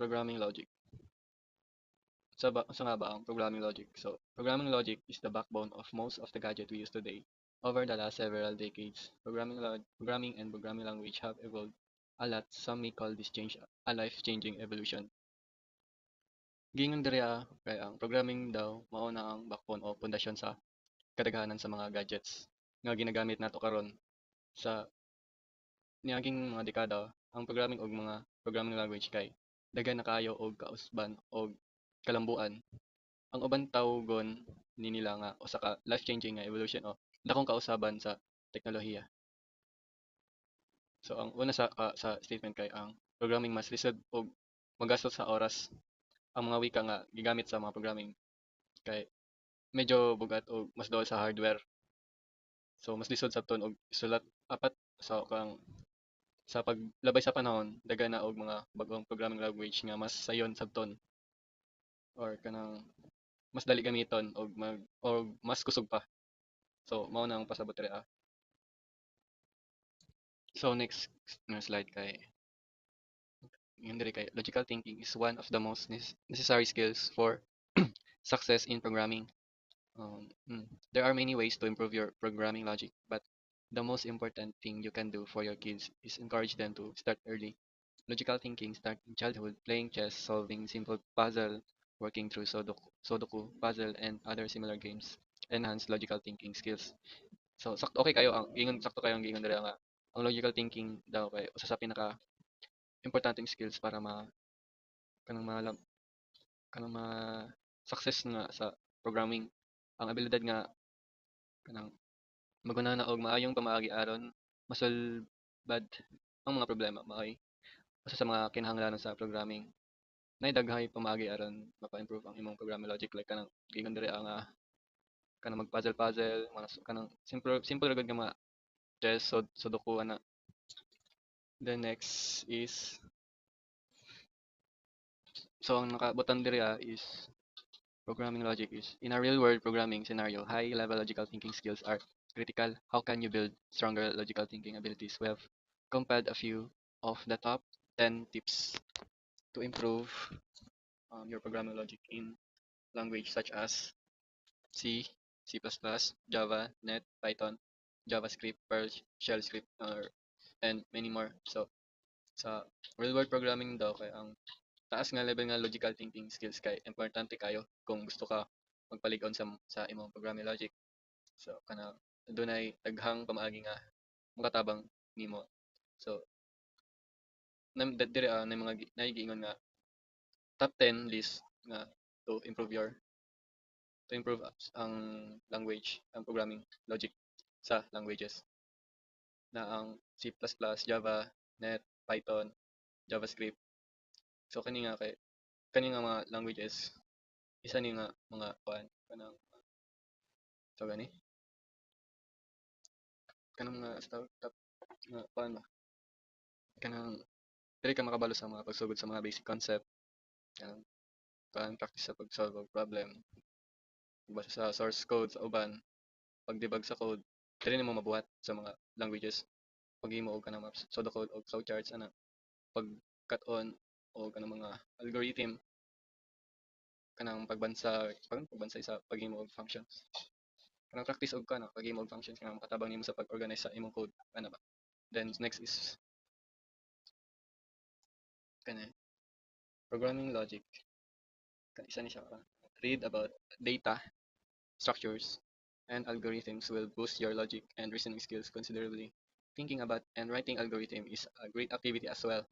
Programming logic. Sa nga ba ang programming logic? So, programming logic is the backbone of most of the gadget we use today. Over the last several decades, programming and programming language have evolved a lot. Some may call this change a life-changing evolution. Gingon diri kay ang programming daw mao na ang backbone o pundasyon sa kadaghanan sa mga gadgets nga ginagamit nato karon sa niaging mga dekada. Ang programming og mga programming language kay daghan na kaayo og kausban og kalambuan. Ang uban tawgon ni nila nga usa ka life-changing nga evolution o dakong kausaban sa teknolohiya. So ang una sa statement kay ang programming mas lisod og magastos sa oras. Ang mga wika nga gigamit sa mga programming kay medyo bugat og mas duol sa hardware. So mas lisod sabton og sulat apat kang sa paglabay sa panahon daghan na og mga bag-ong programming language nga mas sayon sabton or kanang mas dali gamiton og mas kusog pa. So mao na ang pasabot diri. So next nga slide kay yun diri kay logical thinking is one of the most necessary skills for success in programming. There are many ways to improve your programming logic, but the most important thing you can do for your kids is encourage them to start early. Logical thinking start in childhood, playing chess, solving simple puzzle, working through Sudoku puzzle, and other similar games. Enhance logical thinking skills. So sakto okay kayo ang gingon sakto kayo ang gingon diri nga ang logical thinking daw kay usa sa pinaka importanteng skills para kanang ma kanang ma success nga sa programming. Ang abilidad nga kanang magunana og maayong pamaagi aron masulbad ang mga problema maoy usa sa mga kinahanglanon sa programming. Nay daghay pamaagi aron mapa-improve ang imong programming logic like kanang gingon diri nga kanang mag-puzzle-puzzle, mga kanang simple ra gud nga mga chess, sudoku ana. The next is so ang nakabutan diri is programming logic is in a real world programming scenario, high level logical thinking skills are critical. How can you build stronger logical thinking abilities? We have compiled a few of the top 10 tips to improve your programming logic in language such as C, C++, Java, Net, Python, JavaScript, Perl, Shell script, and many more. So, sa real-world programming daw kay ang taas nga level nga logical thinking skills kay importante kayo kung gusto ka magpalig-on sa imong programming logic. So, kana dunay daghang pamaagi nga makatabang nimo. So, diri na mga nagiingon nga top 10 list nga to improve your to improve ang language, ang programming logic sa languages na ang C++, Java, Net, Python, JavaScript. So kani nga mga languages isa ni nga mga kuan kanang so gani kanang mga start nga kuan ba kanang dili ka makabalo sa mga pagsugod sa mga basic concept kanang practice sa pag-solve og problem base sa source code sa uban pag-debug sa code dili nimo mabuhat sa mga languages paghimo og kanang maps pseudocode og flowcharts ana pag-cut-on o kanang mga algorithm kanang pagbansay sa paghimo og functions kanang practice og kana paghimo og functions nga makatabang nimo sa pag-organize sa imong code ana ba. Then next is kana programming logic isa ni siya read about data structures and algorithms will boost your logic and reasoning skills considerably. Thinking about and writing algorithm is a great activity as well.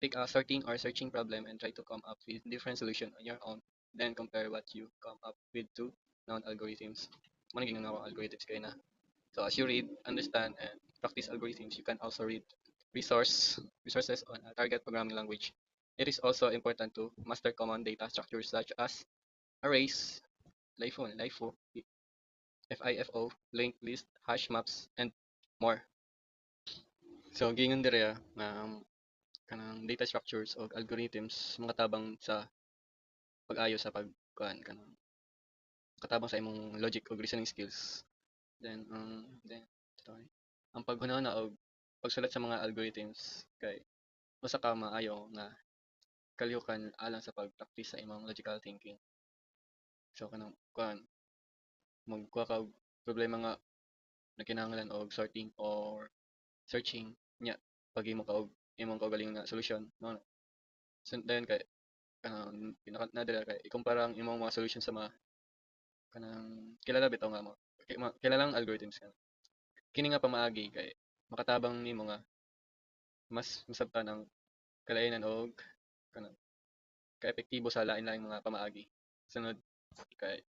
Pick a sorting or searching problem and try to come up with different solution on your own. Then compare what you come up with to known algorithms. Mga ginagawa algorithms kayo na. So as you read, understand, and practice algorithms, you can also read resources on a target programming language. It is also important to master common data structures such as arrays, LIFO, FIFO, linked list, hash maps, and more. So gingon diri nga kanang data structures o algorithms makatabang sa pag-ayo sa kanang katabang sa imong logic o reasoning skills. Then sorry. Ang paghunahuna og pagsulat sa mga algorithms kay usa ka maayo nga kalyukan alang sa pag-practice sa imong logical thinking. So kanang kuan magkuha ka og problema nga nagkinahanglan og sorting or searching nya paghimo ka og imong kaugalingon nga solusyon no. So dayon kay kanang pinaka nadala kay ikumpara ang imong mga solution sa mga kanang kilala bitaw nga mo kilalang algorithms nga. Kini nga pamaagi kay makatabang nimo nga mas masabtan ang kalainan og kanang kaepektibo sa lain-laing mga pamaagi. Sunod kay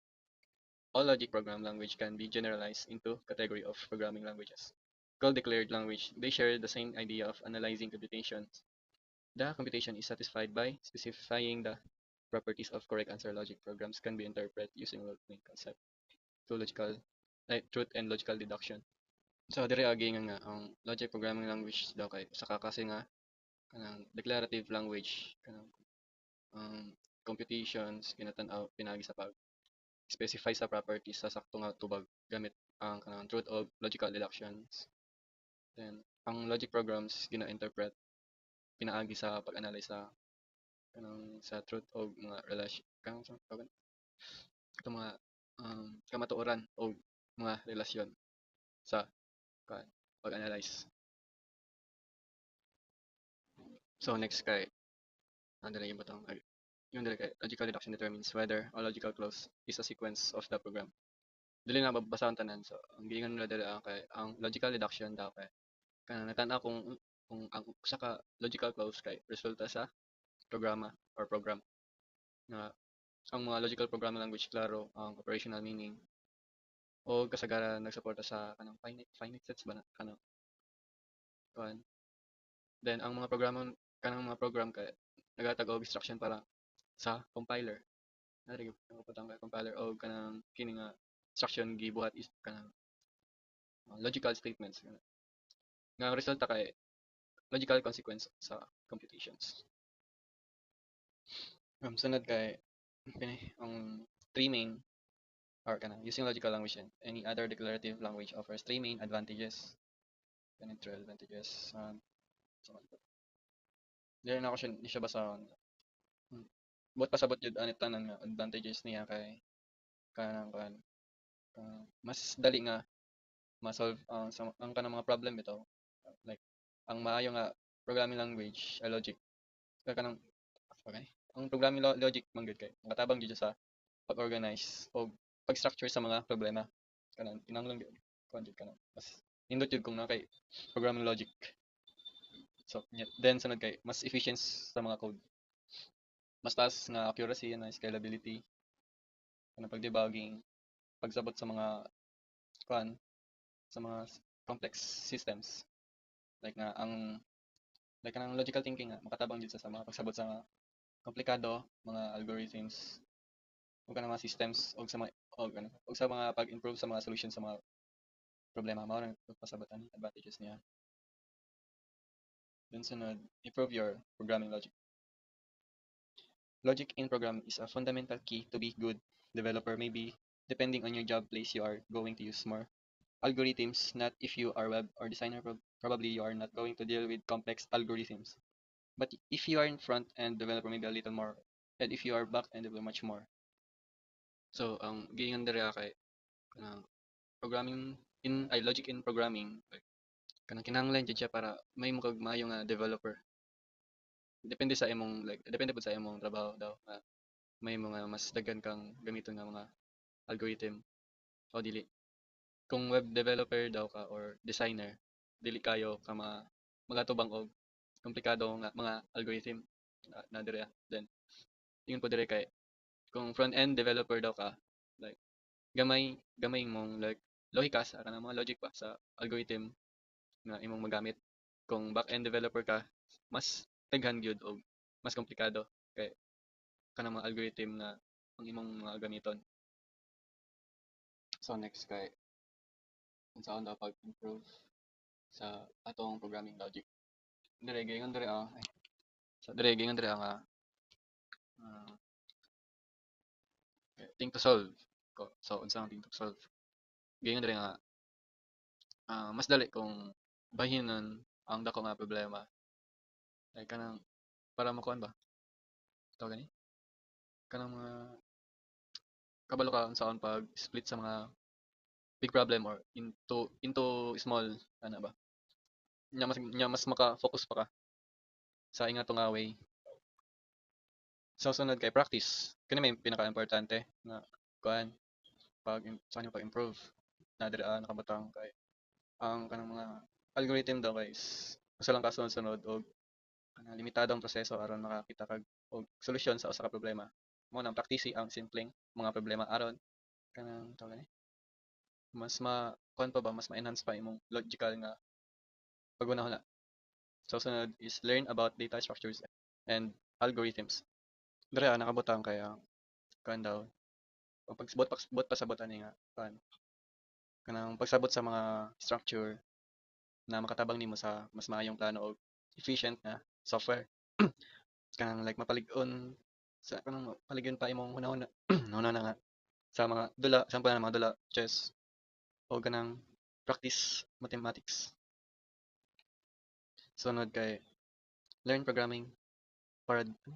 all logic program language can be generalized into category of programming languages. Called declared language, they share the same idea of analyzing computations. The computation is satisfied by specifying the properties of correct answer. Logic programs can be interpreted using main concept to logical truth and logical deduction. So dire agi nga ang logic programming language daw kay usa ka kasi nga kanang declarative language kanang computations kinatan-aw pinagi sa pag specify sa properties sa sakto nga tubag gamit ang kanang truth of logical deductions. Then ang logic programs gina-interpret pinaagi sa pag-analyze sa kanang sa truth og mga relasyon kanang sa tawag ito mga kamatuoran o mga relasyon sa pag-analyze. So next kay dala yung butang yung dala kay logical deduction determines whether a logical clause is a sequence of the program. Dili na mababasa ang tanan. So ang giingon nila dala kay ang logical deduction daw kay kanang natan-aw kung ang usa ka logical clause kay resulta sa programa or program nga ang mga logical programming language klaro ang operational meaning o kasagaran nagsuporta sa kanang finite sets ba na kanang kuan. Then ang mga kanang mga program kay naghatag og instruction para sa compiler. Nari putang kay compiler o kanang kini nga instruction gibuhat is kanang logical statements nga ang resulta kay logical consequence sa computations. Sunod kay ang three main or kanang using logical language and any other declarative language offers three main advantages. Ganito advantages. Dili na ako siya basahon. Buot pasabot jud ani tanan nga advantages niya kay kanang mas dali nga ma-solve ang kanang mga problem bitaw. Like ang maayo nga programming language logic kay kanang okay. Ang programming logic man gud kay makatabang jud sa pag-organize o pag-structure sa mga problema. Kanang kinahanglan gyud kuan jud kanang mas nindot jud kung na kay programming logic. So then sunod kay mas efficient sa mga code. Mas taas nga accuracy and scalability kanang pag-debugging, pagsabot sa mga kuan sa mga complex systems. Like nga ang like kanang logical thinking nga makatabang jud sa mga pagsabot sa mga komplikado, mga algorithms ug kanang mga systems og sa mga og sa mga pag-improve sa mga solution sa mga problema mao na pasabot ani advantages niya. Then sunod, improve your programming logic. Logic in programming is a fundamental key to be good developer. Maybe depending on your job place you are going to use more algorithms. Not if you are web or designer, probably you are not going to deal with complex algorithms. But if you are in front end developer, maybe a little more, and if you are back end developer, much more. So ang giingon diri kay kanang programming logic in programming like, kanang kinahanglan jud siya para may mo kag maayo nga developer. Depende sa imong depende pud sa imong trabaho daw. May mga mas daghan kang gamiton nga mga algorithm o dili. Kung web developer daw ka or designer, dili kayo ka magatubang og komplikado nga mga algorithm na dire. Then ingon po dire kay kung front end developer daw ka, like gamay mong like lohika sa kanang mga logic pa sa algorithm nga imong magamit. Kung back end developer ka, mas daghan gyud og mas komplikado kay kanang mga algorithm na ang imong mga gamiton. So next kay unsaon daw pag-improve sa atong programming logic. Dire gingon dire so dire gingon dire nga think to solve ko. So unsa ang think to solve? Gingon dire nga mas dali kung bahinon ang dako nga problema. Like kanang para makuan ba? tawag gani kanang mga kabalo ka unsaon pag split sa mga big problem or into small ana ba nya mas maka-focus pa ka sa ingato nga way. Sa sunod kay practice kini may pinaka-importante nga kuan sa inyo pag-improve na diri nakabutang kay ang kanang mga algorithm daw kay is usa lang ka sunod-sunod og kanang limitadong proseso aron makakita kag og solusyon sa usa ka problema. Mo nang praktisi ang simpleng mga problema aron kanang tawag ni mas kuan pa ba mas ma-enhance pa imong logical nga pag-unahon na. So sunod is learn about data structures and algorithms. Diri nakabutang kay ang kuan daw ang pagsabot pasabot ani nga kuan kanang pagsabot sa mga structure na makatabang nimo sa mas maayong plano og efficient nga software. Kanang like mapalig-on sa kanang palig-on pa imong hunahuna hunahuna nga sa mga dula sample nga mga dula chess o kanang practice mathematics. Sunod kay learn programming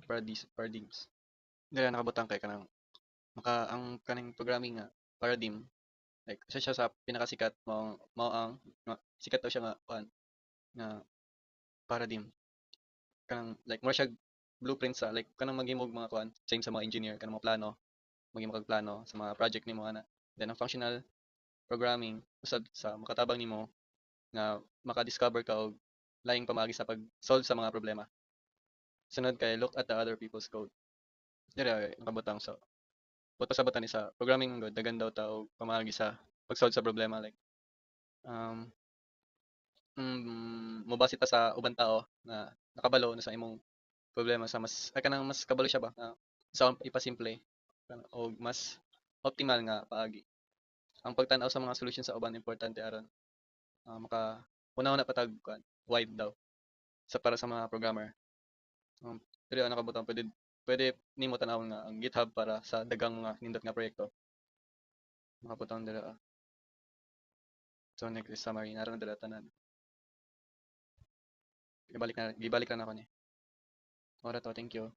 paradigms. Dili nakabutang kay kanang ang kaning programming nga paradigm like isa siya sa pinakasikat mao ang sikat daw siya nga kuan nga paradigm kanang like more siya blueprint sa like kanang maghimo og mga kuan same sa mga engineer kanang mga plano maghimo kag plano sa mga project nimo ana. Then ang functional programming usab sa makatabang nimo nga maka-discover ka og laing pamaagi sa pag-solve sa mga problema. Sunod kay look at the other people's code. Diri nakabutang so buta sa bata ni sa programming god daghan daw ta og pamaagi sa pag-solve sa problema like um mobase ta sa ubang tao na nakabalo na sa imong problema sa mas ay kanang mas kabalo siya ba nga sa ipasimple o mas optimal nga paagi. Ang pagtan-aw sa mga solusyon sa uban importante aron maka una-una patag kuan wide daw sa para sa mga programmer. Dili nakabutang pwede pwede nimo tan-awon nga ang GitHub para sa daghang mga nindot nga proyekto. Makabutang dira. So next is summary naron dira tanan. Gibalik na ako ni. Ora to, thank you.